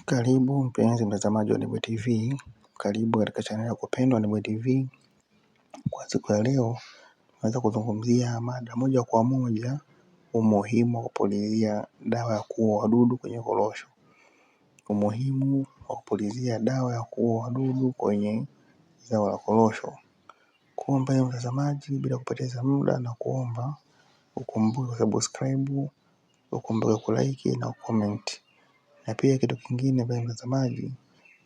Karibu mpenzi mtazamaji wa Nebuye TV. Karibu katika channel ya kupendwa Nebuye TV. Kwa siku ya leo tunaweza kuzungumzia mada moja kwa moja, umuhimu wa kupulizia dawa ya kuua wadudu kwenye korosho. Umuhimu wa kupulizia dawa ya kuua wadudu kwenye zao la korosho. Kwa mpenzi mtazamaji, bila kupoteza muda na kuomba ukumbuke subscribe, ukumbuke kulike na comment. Na pia kitu kingine mpenzi mtazamaji,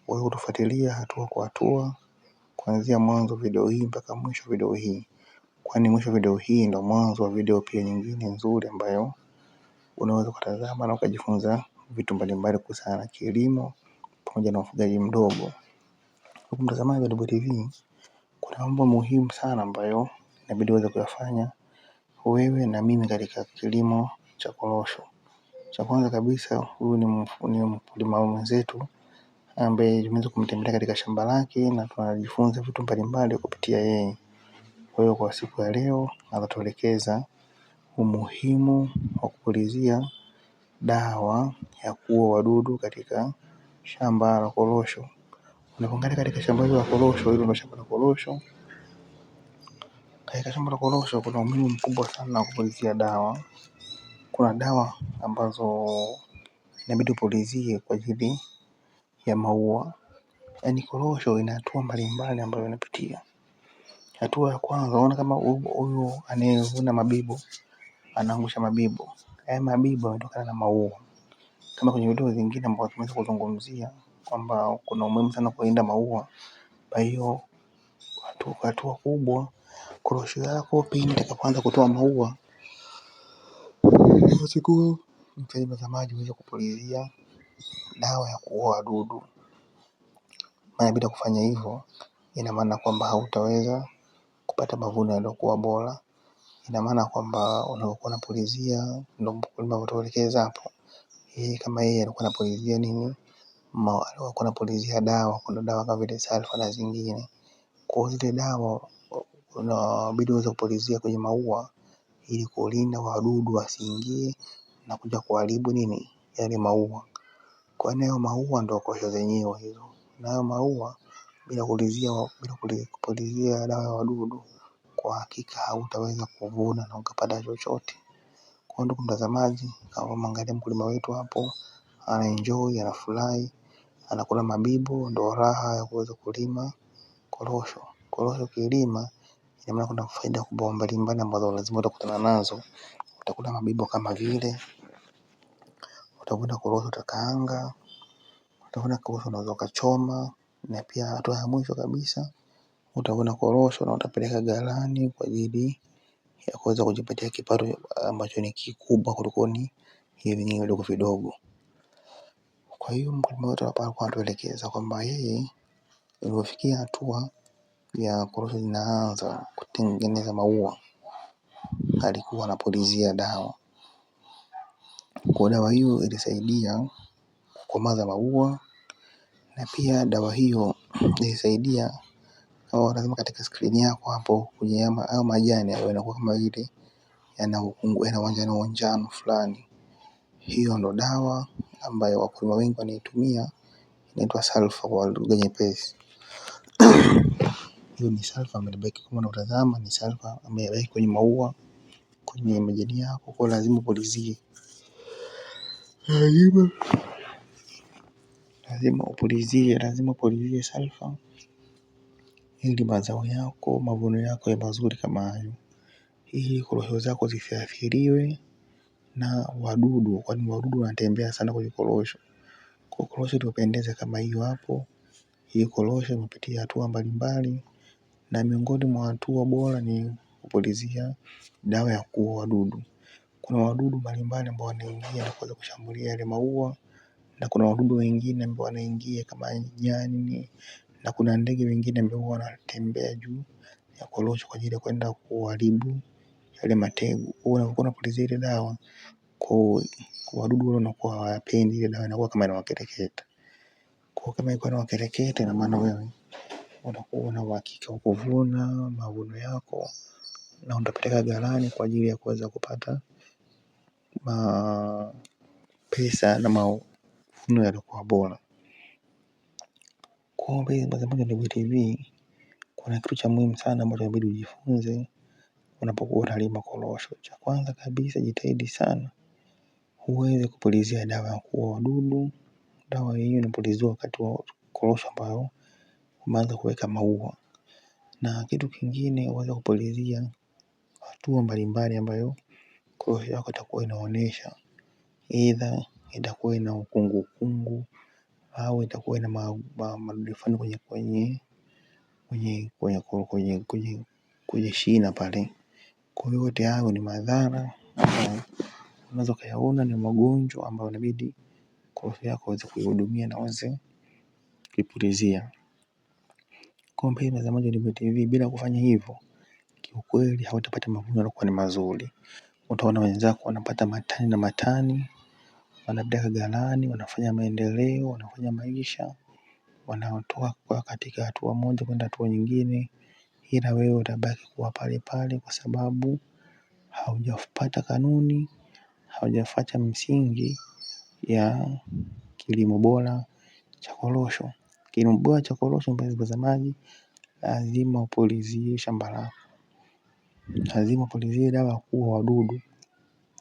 wewe kutufuatilia hatua kwa hatua kuanzia mwanzo video hii mpaka mwisho video hii, kwani mwisho video hii ndio mwanzo wa video pia nyingine nzuri ambayo unaweza kutazama na ukajifunza vitu mbalimbali kuhusiana na kilimo pamoja na ufugaji mdogo. Kwa mtazamaji wa Nebuye TV, kuna mambo muhimu sana ambayo inabidi uweze kuyafanya wewe na mimi katika kilimo cha korosho. Cha kwanza kabisa, huyu ni mkulima mwenzetu ambaye tumeweza kumtembelea katika shamba lake na tunajifunza vitu mbalimbali kupitia yeye. Kwa hiyo kwa siku ya leo atatuelekeza umuhimu wa kupulizia dawa ya kuua wadudu katika shamba la korosho. Unapoangalia katika shamba la korosho, hilo ndio shamba la korosho. Katika shamba la korosho kuna umuhimu mkubwa sana wa kupulizia dawa. Kuna dawa ambazo inabidi upulizie kwa ajili ya maua. Yaani korosho ina hatua mbalimbali ambayo inapitia. Hatua ya kwanza, unaona kama huyu anayevuna mabibo anaangusha mabibo. Haya mabibo yanatokana na maua. Kama kwenye video zingine ambazo tumeweza kuzungumzia kwamba kuna umuhimu sana kulinda maua. Kwa hiyo hatua kubwa, korosho yako pindi itakapoanza kutoa maua, unachukua mtazamaji uweze kupulizia dawa ya kuua wadudu. Maana bila kufanya hivyo, ina maana kwamba hautaweza kupata mavuno yaliyokuwa bora. Ina maana kwamba unapokuwa unapulizia, ndio mkulima kutuelekeza hapo. Kama yeye alikuwa anapulizia nini? Alikuwa anapulizia dawa, kuna dawa kama vile sulfa na zingine. Kwa zile dawa unabidi uweze kupulizia kwenye maua ili kulinda wadudu wasiingie na kuja kuharibu nini? Yale maua. Kwa hayo maua ndio korosho zenyewe hizo. Na hayo maua bila kupulizia dawa ya wadudu, kwa hakika hautaweza kuvuna na ukapata chochote. Kwa ndugu mtazamaji, kama mwangalia mkulima wetu hapo anaenjoy, anafurahi, anakula mabibo, ndio raha ya kuweza kulima korosho. Korosho ukilima ina maana kuna faida kubwa mbalimbali ambazo lazima utakutana nazo. Utakula mabibo kama vile, utavuna korosho utakaanga, utavuna korosho unaweza ukachoma, na pia hatua ya mwisho kabisa utavuna korosho na utapeleka ghalani kwa ajili ya kuweza kujipatia kipato ambacho ni kikubwa kuliko hivi vingine vidogo vidogo. Kwa hiyo mkulima wetu hapa alikuwa anatuelekeza kwamba yeye ilipofikia hatua ya korosho zinaanza kutengeneza maua, alikuwa anapulizia dawa. Kwa dawa hiyo ilisaidia kukomaza maua, na pia dawa hiyo ilisaidia, au lazima katika screen yako hapo kwenye au majani yanakuwa kama vile yana njano fulani. Hiyo ndo dawa ambayo wakulima wengi wanaitumia, inaitwa sulfa kwa lugha nyepesi. Hiyo ni sulfa ambayo inabaki, kama unatazama ni sulfa ambayo inabaki kwenye maua, kwenye majani yako, kwa lazima upulizie. Lazima upulizie sulfa ili mazao yako, mavuno yako yawe mazuri kama hayo. Ili korosho zako zisiathiriwe na wadudu, kwani wadudu wanatembea sana kwenye korosho. Kwa korosho itapendeza kama hiyo hapo. Hii korosho imepitia hatua mbalimbali, na miongoni mwa hatua bora ni kupulizia dawa ya kuua wadudu. Kuna wadudu mbalimbali ambao wanaingia na kuweza kushambulia yale maua, na kuna wadudu wengine ambao wanaingia kama nyani, na kuna ndege wengine ambao wanatembea juu ya korosho kwa ajili ya kwenda kuharibu yale mategu. Unapokuwa unapulizia ile dawa, kwa wadudu wale wanakuwa hawapendi ile dawa, inakuwa kama inawakereketa. Kwa kama ilikuwa inawakereketa, ina maana wewe utakuwa na uhakika wa kuvuna mavuno yako na utapeleka ghalani kwa ajili ya kuweza kupata pesa na mavuno yaliokuwa bora. Kwa mpenzi mtazamaji wa Nebuye TV, kuna kitu cha muhimu sana ambacho inabidi ujifunze unapokuwa unalima korosho. Cha kwanza kabisa, jitahidi sana uweze kupulizia dawa ya kuua wadudu. Dawa hiyo inapuliziwa wakati wa korosho ambao umeanza kuweka maua. Na kitu kingine, uweze kupulizia hatua mbalimbali ambayo korosho yako itakuwa inaonyesha. Either itakuwa ina ukungu au itakuwa ina madudu fulani kwenye shina pale. Kwa hiyo yote hayo ni madhara ambayo unaweza kuyaona, ni magonjwa ambayo inabidi korosho yako uweze kuihudumia na uweze kuipulizia. Kwa mpenzi mtazamaji wa Nebuye TV, bila kufanya hivyo, kiukweli hautapata mavuno yaliokuwa ni mazuri. Utaona wenzako wanapata matani na matani, wanapeleka ghalani, wanafanya maendeleo, wanafanya maisha, wanatoka kwa katika hatua moja kwenda hatua nyingine, ila wewe utabaki kuwa pale pale kwa sababu haujafuata kanuni, haujafuata msingi ya kilimo bora cha korosho. Kilimo bora cha korosho, mpenzi mtazamaji, lazima upulizie shamba lako. Lazima upulizie dawa ya kuua wadudu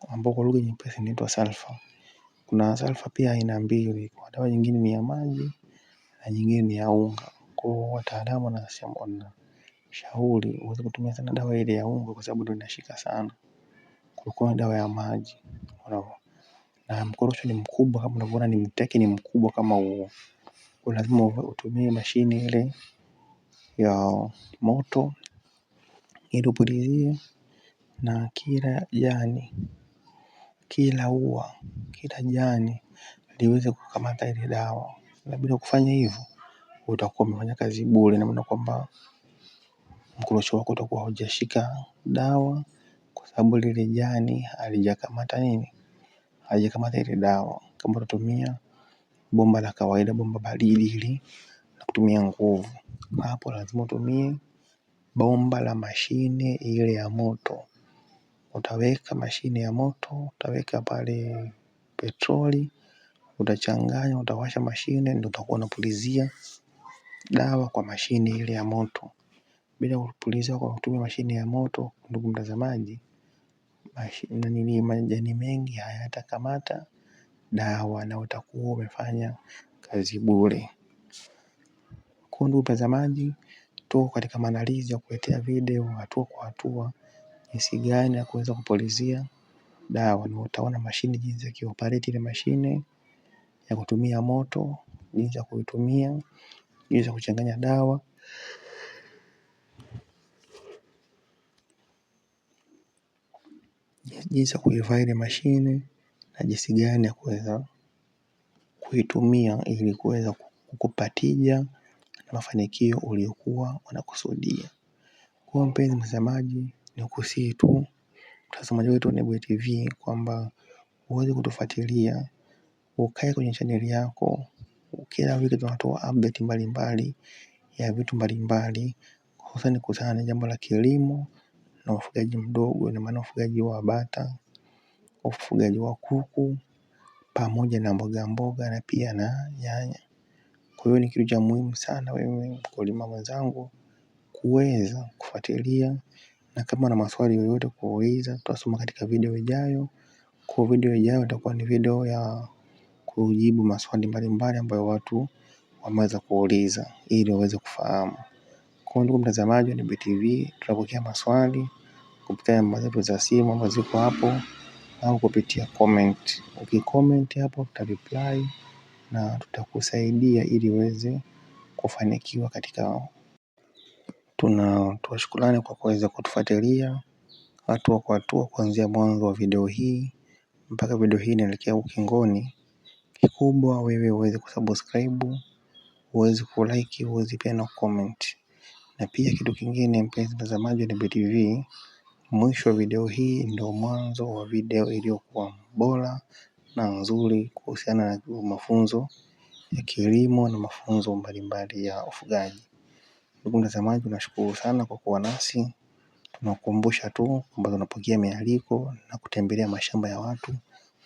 ambao kwa lugha nyepesi inaitwa sulfa. Kuna sulfa pia aina mbili, kwa dawa nyingine ni ya maji na nyingine ni ya unga. Kwa wataalamu wanashauri uweze kutumia sana dawa ile ya unga kwa sababu ndio inashika sana kuliko dawa ya maji. Na korosho ni mkubwa kama unavyoona, ni mteke ni mkubwa kama huo. Kwa lazima utumie mashine ile ya moto ili upulizie, na kila jani, kila ua, kila jani liweze kukamata ile dawa. Na bila kufanya hivyo utakuwa umefanya kazi bure, ina maana kwamba korosho wako utakuwa haujashika dawa kwa sababu lile jani halijakamata nini? Halijakamata ile dawa. Kama utatumia bomba la kawaida, bomba baridi hili na kutumia nguvu, hapo lazima utumie bomba la mashine ile ya moto. Utaweka mashine ya moto, utaweka pale petroli, utachanganya, utawasha mashine, ndio utakuwa unapulizia dawa kwa mashine ile ya moto. Bila kupulizia kwa kutumia mashine ya moto, ndugu mtazamaji, majani mengi hayatakamata dawa na utakuwa umefanya kazi bure. Kwa ndugu mtazamaji, tuko katika maandalizi ya kuletea video hatua kwa hatua jinsi gani ya kuweza kupulizia dawa, na utaona mashine jinsi ya kioperate ile mashine ya kutumia moto, jinsi ya kuitumia, jinsi ya kuchanganya dawa, jinsi ya kuivaa ile mashine na jinsi gani ya kuweza kuitumia ili kuweza kukupa tija na mafanikio uliokuwa unakusudia. Kwa mpenzi mtazamaji, nikusihi tu mtazamaji wetu wa Nebuye TV kwamba uweze kutufuatilia, ukae kwenye channel yako. Kila wiki tunatoa update mbalimbali ya vitu mbalimbali, hususan kuhusiana na jambo la kilimo na ufugaji mdogo, ina maana ufugaji wa bata, ufugaji wa kuku, pamoja na mboga mboga na pia na nyanya. Kwa hiyo ni kitu cha muhimu sana wewe mkulima mwenzangu kuweza kufuatilia, na kama na maswali yoyote kuuliza, tutasoma katika video ijayo. Kwa video ijayo itakuwa ni video ya kujibu maswali mbalimbali ambayo watu wameweza kuuliza ili waweze kufahamu. Kwa ndugu mtazamaji wa Nebuye TV, tunapokea maswali kupitia namba zetu za simu ambazo ziko hapo au kupitia comment. Ukicomment hapo tutareply na tutakusaidia ili uweze kufanikiwa katika. Tunatoa shukrani kwa kuweza kutufuatilia hatua kwa hatua kuanzia mwanzo wa video hii mpaka video hii inaelekea ukingoni. Kikubwa wewe uweze kusubscribe, uweze kulike, uweze pia na comment. Na pia kitu kingine, mpenzi mtazamaji wa Nebuye TV, mwisho wa video hii ndio mwanzo wa video iliyokuwa bora na nzuri kuhusiana na mafunzo ya kilimo na mafunzo mbalimbali ya ufugaji. Ndugu mtazamaji, tunashukuru sana kwa kuwa nasi. Tunakukumbusha tu kwamba tunapokea mialiko na kutembelea mashamba ya watu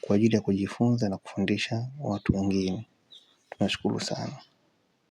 kwa ajili ya kujifunza na kufundisha watu wengine. Tunashukuru sana.